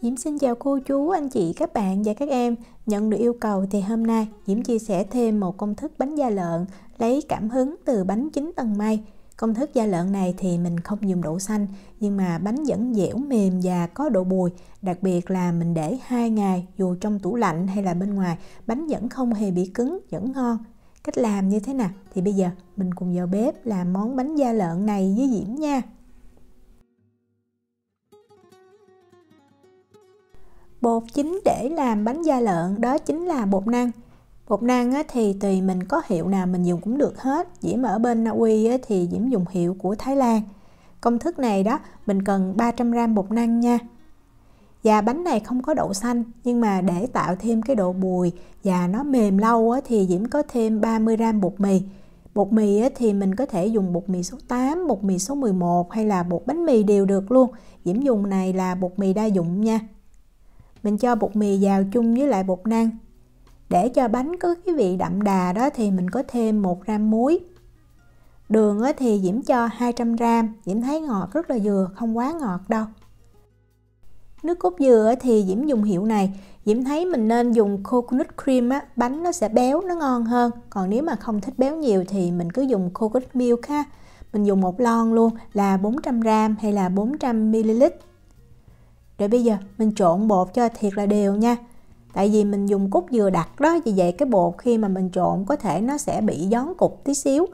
Diễm xin chào cô chú, anh chị, các bạn và các em. Nhận được yêu cầu thì hôm nay Diễm chia sẻ thêm một công thức bánh da lợn lấy cảm hứng từ bánh 9 tầng mây. Công thức da lợn này thì mình không dùng đậu xanh, nhưng mà bánh vẫn dẻo mềm và có độ bùi. Đặc biệt là mình để 2 ngày, dù trong tủ lạnh hay là bên ngoài, bánh vẫn không hề bị cứng, vẫn ngon. Cách làm như thế nào? Thì bây giờ mình cùng vào bếp làm món bánh da lợn này với Diễm nha. Bột chính để làm bánh da lợn đó chính là bột năng. Bột năng thì tùy mình có hiệu nào mình dùng cũng được hết. Diễm ở bên Na Uy thì Diễm dùng hiệu của Thái Lan. Công thức này đó mình cần 300g bột năng nha. Và bánh này không có đậu xanh, nhưng mà để tạo thêm cái độ bùi và nó mềm lâu thì Diễm có thêm 30g bột mì. Bột mì thì mình có thể dùng bột mì số 8, bột mì số 11 hay là bột bánh mì đều được luôn. Diễm dùng này là bột mì đa dụng nha. Mình cho bột mì vào chung với lại bột năng. Để cho bánh có cái vị đậm đà đó thì mình có thêm 1g muối. Đường thì Diễm cho 200g, Diễm thấy ngọt rất là vừa, không quá ngọt đâu. Nước cốt dừa thì Diễm dùng hiệu này. Diễm thấy mình nên dùng coconut cream bánh nó sẽ béo, nó ngon hơn. Còn nếu mà không thích béo nhiều thì mình cứ dùng coconut milk ha. Mình dùng một lon luôn là 400g hay là 400ml. Rồi bây giờ mình trộn bột cho thiệt là đều nha. Tại vì mình dùng cốt dừa đặc đó, vì vậy cái bột khi mà mình trộn có thể nó sẽ bị gión cục tí xíu.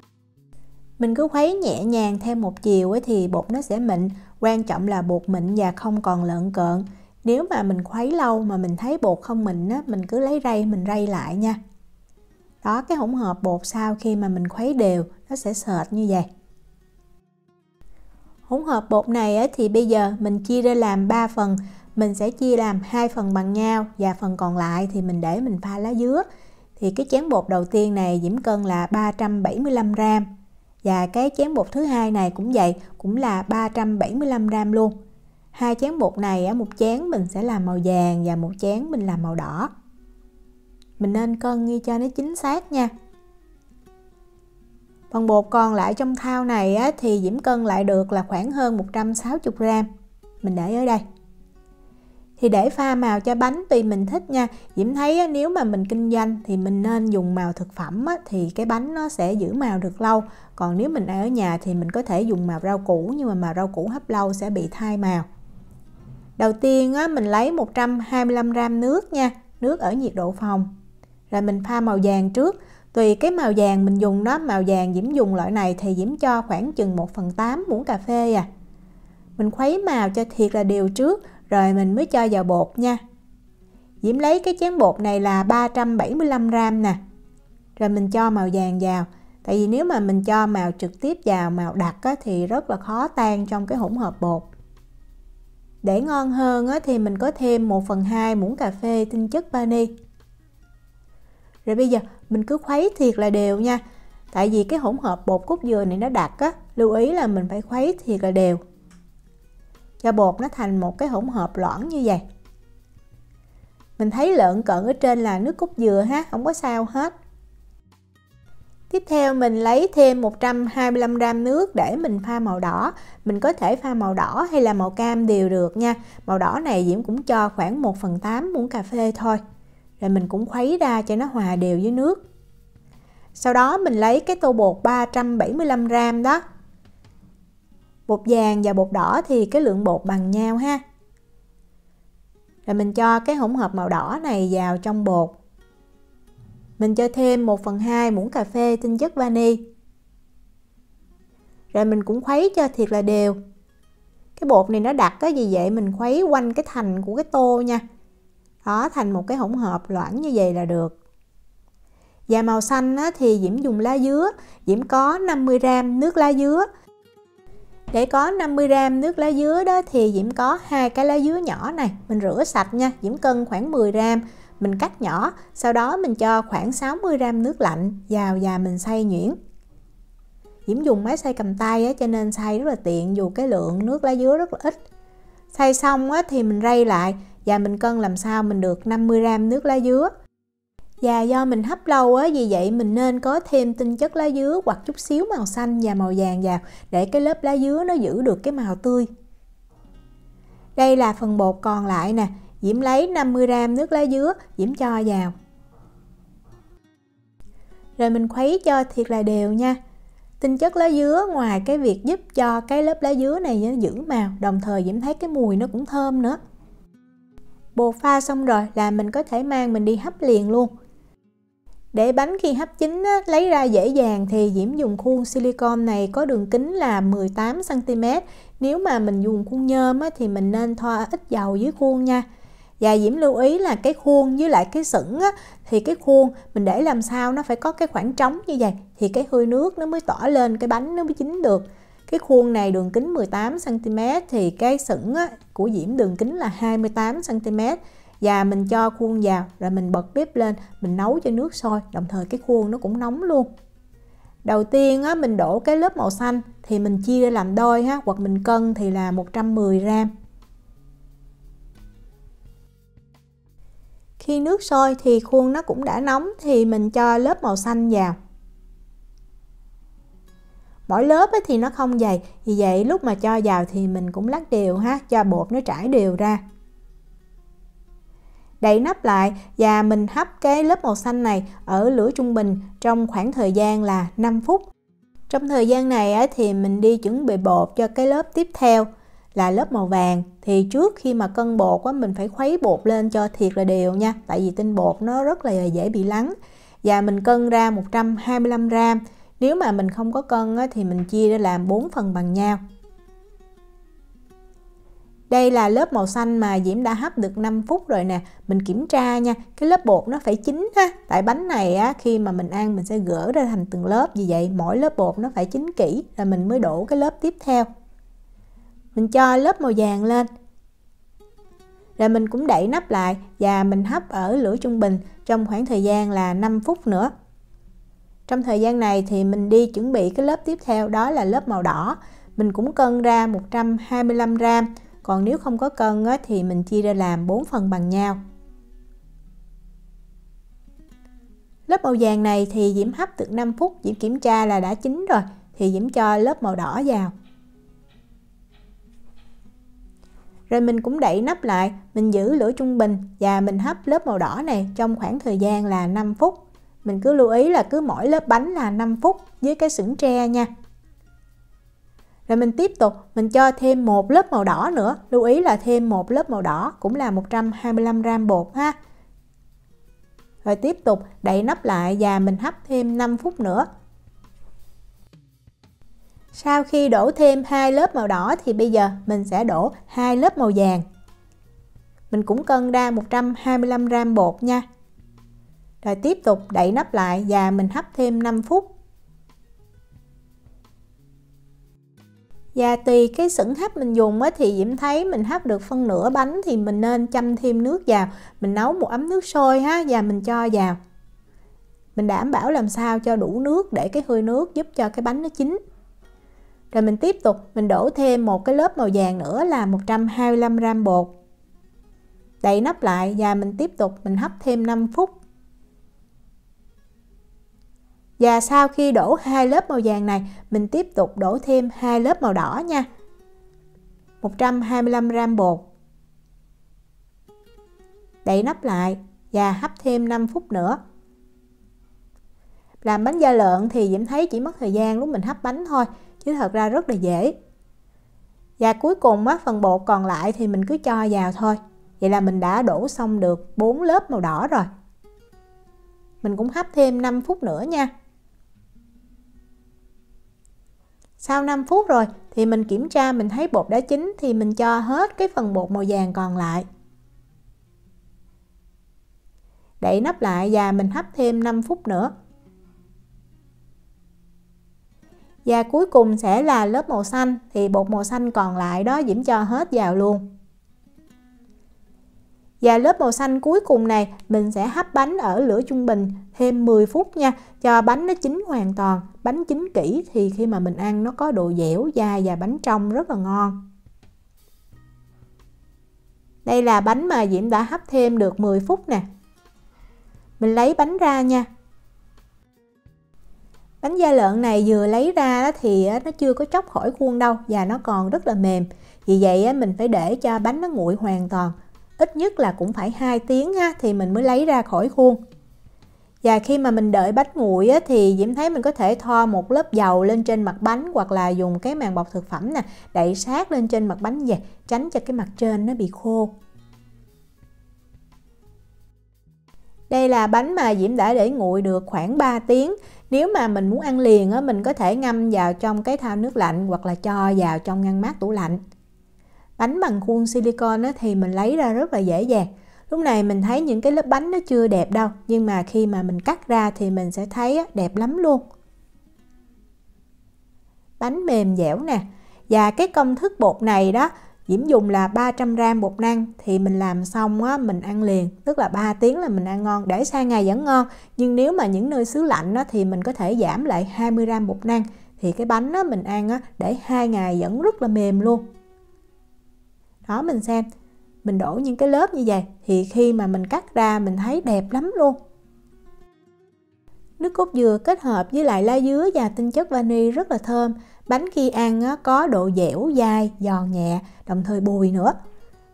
Mình cứ khuấy nhẹ nhàng theo một chiều thì bột nó sẽ mịn. Quan trọng là bột mịn và không còn lợn cợn. Nếu mà mình khuấy lâu mà mình thấy bột không mịn mình cứ lấy rây mình rây lại nha. Đó, cái hỗn hợp bột sau khi mà mình khuấy đều nó sẽ sệt như vậy. Hỗn hợp bột này thì bây giờ mình chia ra làm 3 phần. Mình sẽ chia làm 2 phần bằng nhau và phần còn lại thì mình để mình pha lá dứa. Thì cái chén bột đầu tiên này Diễm cân là 375g. Và cái chén bột thứ hai này cũng vậy, cũng là 375g luôn. Hai chén bột này một chén mình sẽ làm màu vàng và một chén mình làm màu đỏ. Mình nên cân ghi cho nó chính xác nha. Phần bột còn lại trong thau này thì Diễm cân lại được là khoảng hơn 160g. Mình để ở đây. Thì để pha màu cho bánh tùy mình thích nha. Diễm thấy nếu mà mình kinh doanh thì mình nên dùng màu thực phẩm thì cái bánh nó sẽ giữ màu được lâu. Còn nếu mình ở nhà thì mình có thể dùng màu rau củ, nhưng mà màu rau củ hấp lâu sẽ bị thay màu. Đầu tiên mình lấy 125g nước nha. Nước ở nhiệt độ phòng. Rồi mình pha màu vàng trước. Tùy cái màu vàng mình dùng đó, màu vàng Diễm dùng loại này thì Diễm cho khoảng chừng 1/8 muỗng cà phê à. Mình khuấy màu cho thiệt là đều trước, rồi mình mới cho vào bột nha. Diễm lấy cái chén bột này là 375g nè. Rồi mình cho màu vàng vào. Tại vì nếu mà mình cho màu trực tiếp vào, màu đặc thì rất là khó tan trong cái hỗn hợp bột. Để ngon hơn thì mình có thêm 1/2 muỗng cà phê tinh chất vani. Rồi bây giờ mình cứ khuấy thiệt là đều nha. Tại vì cái hỗn hợp bột cốt dừa này nó đặc lưu ý là mình phải khuấy thiệt là đều. Cho bột nó thành một cái hỗn hợp loãng như vậy. Mình thấy lợn cợn ở trên là nước cốt dừa ha, không có sao hết. Tiếp theo mình lấy thêm 125g nước để mình pha màu đỏ. Mình có thể pha màu đỏ hay là màu cam đều được nha. Màu đỏ này Diễm cũng cho khoảng 1/8 muỗng cà phê thôi. Rồi mình cũng khuấy ra cho nó hòa đều với nước. Sau đó mình lấy cái tô bột 375g đó. Bột vàng và bột đỏ thì cái lượng bột bằng nhau ha. Rồi mình cho cái hỗn hợp màu đỏ này vào trong bột. Mình cho thêm 1/2 muỗng cà phê tinh chất vani. Rồi mình cũng khuấy cho thiệt là đều. Cái bột này nó đặc vì vậy mình khuấy quanh cái thành của cái tô nha. Đó, thành một cái hỗn hợp loãng như vậy là được. Và màu xanh thì Diễm dùng lá dứa. Diễm có 50g nước lá dứa. Để có 50g nước lá dứa đó thì Diễm có 2 cái lá dứa nhỏ này. Mình rửa sạch nha. Diễm cân khoảng 10g. Mình cắt nhỏ. Sau đó mình cho khoảng 60g nước lạnh vào và mình xay nhuyễn. Diễm dùng máy xay cầm tay cho nên xay rất là tiện, dù cái lượng nước lá dứa rất là ít. Xay xong thì mình rây lại và mình cân làm sao mình được 50g nước lá dứa. Và do mình hấp lâu vì vậy mình nên có thêm tinh chất lá dứa hoặc chút xíu màu xanh và màu vàng vào để cái lớp lá dứa nó giữ được cái màu tươi. Đây là phần bột còn lại nè. Diễm lấy 50g nước lá dứa, Diễm cho vào. Rồi mình khuấy cho thiệt là đều nha. Tinh chất lá dứa ngoài cái việc giúp cho cái lớp lá dứa này nó giữ màu, đồng thời Diễm thấy cái mùi nó cũng thơm nữa. Bột pha xong rồi là mình có thể mang mình đi hấp liền luôn. Để bánh khi hấp chín á, lấy ra dễ dàng thì Diễm dùng khuôn silicon này có đường kính là 18 cm. Nếu mà mình dùng khuôn nhôm á, thì mình nên thoa ít dầu dưới khuôn nha. Và Diễm lưu ý là cái khuôn với lại cái sửng á, thì cái khuôn mình để làm sao nó phải có cái khoảng trống như vậy thì cái hơi nước nó mới tỏa lên, cái bánh nó mới chín được. Cái khuôn này đường kính 18 cm thì cái sửng á, của Diễm đường kính là 28 cm. Và mình cho khuôn vào rồi mình bật bếp lên, mình nấu cho nước sôi, đồng thời cái khuôn nó cũng nóng luôn. Đầu tiên á, mình đổ cái lớp màu xanh thì mình chia ra làm đôi ha, hoặc mình cân thì là 110g. Khi nước sôi thì khuôn nó cũng đã nóng thì mình cho lớp màu xanh vào. Mỗi lớp thì nó không dày, vì vậy lúc mà cho vào thì mình cũng lắc đều ha, cho bột nó trải đều ra. Đậy nắp lại và mình hấp cái lớp màu xanh này ở lửa trung bình trong khoảng thời gian là 5 phút. Trong thời gian này thì mình đi chuẩn bị bột cho cái lớp tiếp theo là lớp màu vàng. Thì trước khi mà cân bột mình phải khuấy bột lên cho thiệt là đều nha, tại vì tinh bột nó rất là dễ bị lắng. Và mình cân ra 125g. Nếu mà mình không có cân thì mình chia ra làm 4 phần bằng nhau. Đây là lớp màu xanh mà Diễm đã hấp được 5 phút rồi nè. Mình kiểm tra nha, cái lớp bột nó phải chín ha. Tại bánh này khi mà mình ăn mình sẽ gỡ ra thành từng lớp. Vì vậy mỗi lớp bột nó phải chín kỹ rồi mình mới đổ cái lớp tiếp theo. Mình cho lớp màu vàng lên. Rồi mình cũng đậy nắp lại và mình hấp ở lửa trung bình trong khoảng thời gian là 5 phút nữa. Trong thời gian này thì mình đi chuẩn bị cái lớp tiếp theo, đó là lớp màu đỏ. Mình cũng cân ra 125g. Còn nếu không có cân thì mình chia ra làm 4 phần bằng nhau. Lớp màu vàng này thì Diễm hấp được 5 phút, Diễm kiểm tra là đã chín rồi thì Diễm cho lớp màu đỏ vào. Rồi mình cũng đậy nắp lại, mình giữ lửa trung bình và mình hấp lớp màu đỏ này trong khoảng thời gian là 5 phút. Mình cứ lưu ý là cứ mỗi lớp bánh là 5 phút với cái sửng tre nha. Rồi mình tiếp tục, mình cho thêm một lớp màu đỏ nữa. Lưu ý là thêm một lớp màu đỏ cũng là 125g bột ha. Rồi tiếp tục đậy nắp lại và mình hấp thêm 5 phút nữa. Sau khi đổ thêm 2 lớp màu đỏ thì bây giờ mình sẽ đổ 2 lớp màu vàng. Mình cũng cân ra 125g bột nha. Rồi tiếp tục đậy nắp lại và mình hấp thêm 5 phút. Và tùy cái sửng hấp mình dùng thì Diễm thấy mình hấp được phân nửa bánh thì mình nên châm thêm nước vào. Mình nấu một ấm nước sôi ha và mình cho vào. Mình đảm bảo làm sao cho đủ nước để cái hơi nước giúp cho cái bánh nó chín. Rồi mình tiếp tục mình đổ thêm một cái lớp màu vàng nữa là 125g bột. Đậy nắp lại và mình tiếp tục mình hấp thêm 5 phút. Và sau khi đổ 2 lớp màu vàng này, mình tiếp tục đổ thêm 2 lớp màu đỏ nha. 125g bột. Đậy nắp lại và hấp thêm 5 phút nữa. Làm bánh da lợn thì Diễm thấy chỉ mất thời gian lúc mình hấp bánh thôi, chứ thật ra rất là dễ. Và cuối cùng phần bột còn lại thì mình cứ cho vào thôi. Vậy là mình đã đổ xong được 4 lớp màu đỏ rồi. Mình cũng hấp thêm 5 phút nữa nha. Sau 5 phút rồi thì mình kiểm tra mình thấy bột đã chín thì mình cho hết cái phần bột màu vàng còn lại. Đậy nắp lại và mình hấp thêm 5 phút nữa. Và cuối cùng sẽ là lớp màu xanh, thì bột màu xanh còn lại đó Diễm cho hết vào luôn. Và lớp màu xanh cuối cùng này mình sẽ hấp bánh ở lửa trung bình thêm 10 phút nha, cho bánh nó chín hoàn toàn. Bánh chín kỹ thì khi mà mình ăn nó có độ dẻo, dai và bánh trong rất là ngon. Đây là bánh mà Diễm đã hấp thêm được 10 phút nè. Mình lấy bánh ra nha. Bánh da lợn này vừa lấy ra thì nó chưa có tróc khỏi khuôn đâu và nó còn rất là mềm. Vì vậy á, mình phải để cho bánh nó nguội hoàn toàn. Ít nhất là cũng phải 2 tiếng á, thì mình mới lấy ra khỏi khuôn. Và khi mà mình đợi bánh nguội á, thì Diễm thấy mình có thể thoa một lớp dầu lên trên mặt bánh, hoặc là dùng cái màng bọc thực phẩm nè, đậy sát lên trên mặt bánh vậy, tránh cho cái mặt trên nó bị khô. Đây là bánh mà Diễm đã để nguội được khoảng 3 tiếng. Nếu mà mình muốn ăn liền á, mình có thể ngâm vào trong cái thau nước lạnh hoặc là cho vào trong ngăn mát tủ lạnh. Bánh bằng khuôn silicone á, thì mình lấy ra rất là dễ dàng. Lúc này mình thấy những cái lớp bánh nó chưa đẹp đâu, nhưng mà khi mà mình cắt ra thì mình sẽ thấy á, đẹp lắm luôn. Bánh mềm dẻo nè. Và cái công thức bột này đó, Diễm dùng là 300g bột năng, thì mình làm xong á, mình ăn liền, tức là 3 tiếng là mình ăn ngon, để sang ngày vẫn ngon. Nhưng nếu mà những nơi xứ lạnh á, thì mình có thể giảm lại 20g bột năng, thì cái bánh á, mình ăn á, để 2 ngày vẫn rất là mềm luôn. Đó, mình xem, mình đổ những cái lớp như vậy thì khi mà mình cắt ra mình thấy đẹp lắm luôn. Nước cốt dừa kết hợp với lại lá dứa và tinh chất vani rất là thơm. Bánh khi ăn á, có độ dẻo, dai, giòn nhẹ, đồng thời bùi nữa.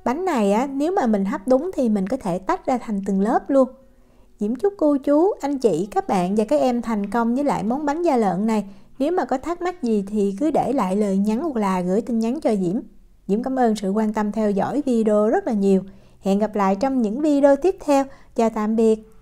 Bánh này á, nếu mà mình hấp đúng thì mình có thể tách ra thành từng lớp luôn. Diễm chúc cô chú, anh chị, các bạn và các em thành công với lại món bánh da lợn này. Nếu mà có thắc mắc gì thì cứ để lại lời nhắn hoặc là gửi tin nhắn cho Diễm. Diễm cảm ơn sự quan tâm theo dõi video rất là nhiều. Hẹn gặp lại trong những video tiếp theo. Chào tạm biệt.